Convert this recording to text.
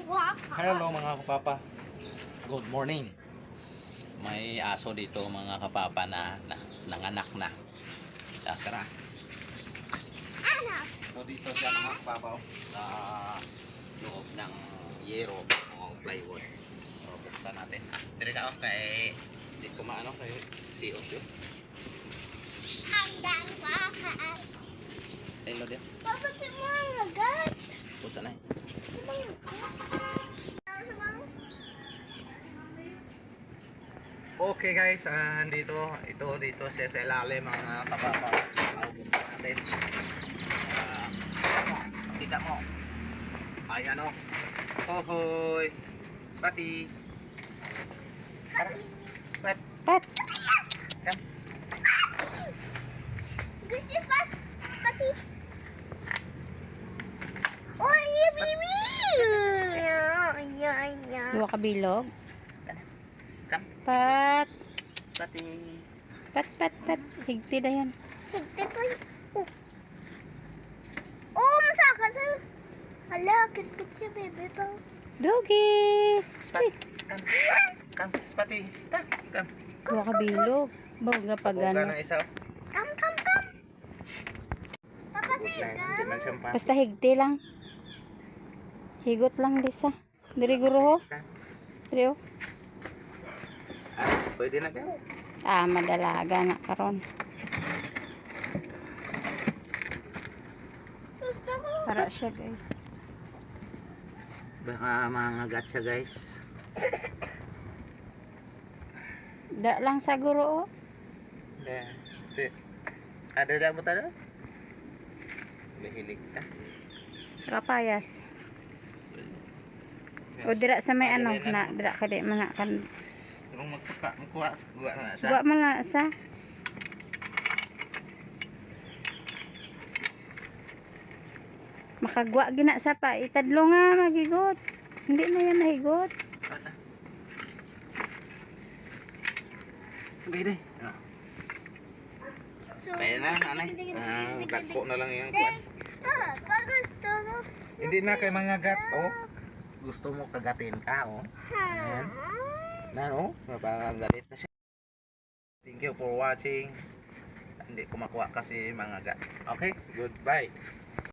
Hello mga kapapa. Good morning. May aso dito mga kapapa na nanganak na. Tara. So dito siya mga kapapa sa loob ng yero o plywood. So buksan natin. Dire ka kay di ko maano kay siot yun. Hanggang pakaan. Hello dia. Papa si mga agad. Buksan na. Okay guys, dito siya sa ilalim mga kapapa. Natin. Kita mo. Ayan o. Hohoy. Pati. Pat. Pat. Yan. Gusto pa. Pati. Oh, baby. Dua ka bilog. Kam. Pat. Pati. Pat. Higti na yan. Higti po. Oh, masaka sa. Hala, kit-kit si bebe pa. Dogi. Kam. Pati. Kam. Dua ka bilog. Bawga pa Buga gano. na isa. Kam. Papa Hindi man siyang pa. Basta higti lang. Higot lang disa. Diri guro ho. Diri ho. Pwede na ka. Madalaga na karon. Gusto ko. Para siya guys. Baka mangagat siya guys. Da lang sa guro ho. Ada mo tayo? Hilig ka. Sa kapayas. O dira sa may ano na dira ka di man kan. Kung magkuha na siya. Wa man na sa. Makagwa gina sa pa itadlo nga magigot. Hindi na yan nahigot. Bide. Kaya na, nanay. Dagpo na lang yung kuwan. Papa gusto mo. Hindi na kay mga gat, oh. Gusto mo kagatin ka, oh. Ayan. Na, oh. Mapagalit na siya. Thank you for watching. Hindi ko makuha kasi mga gat. Okay, goodbye.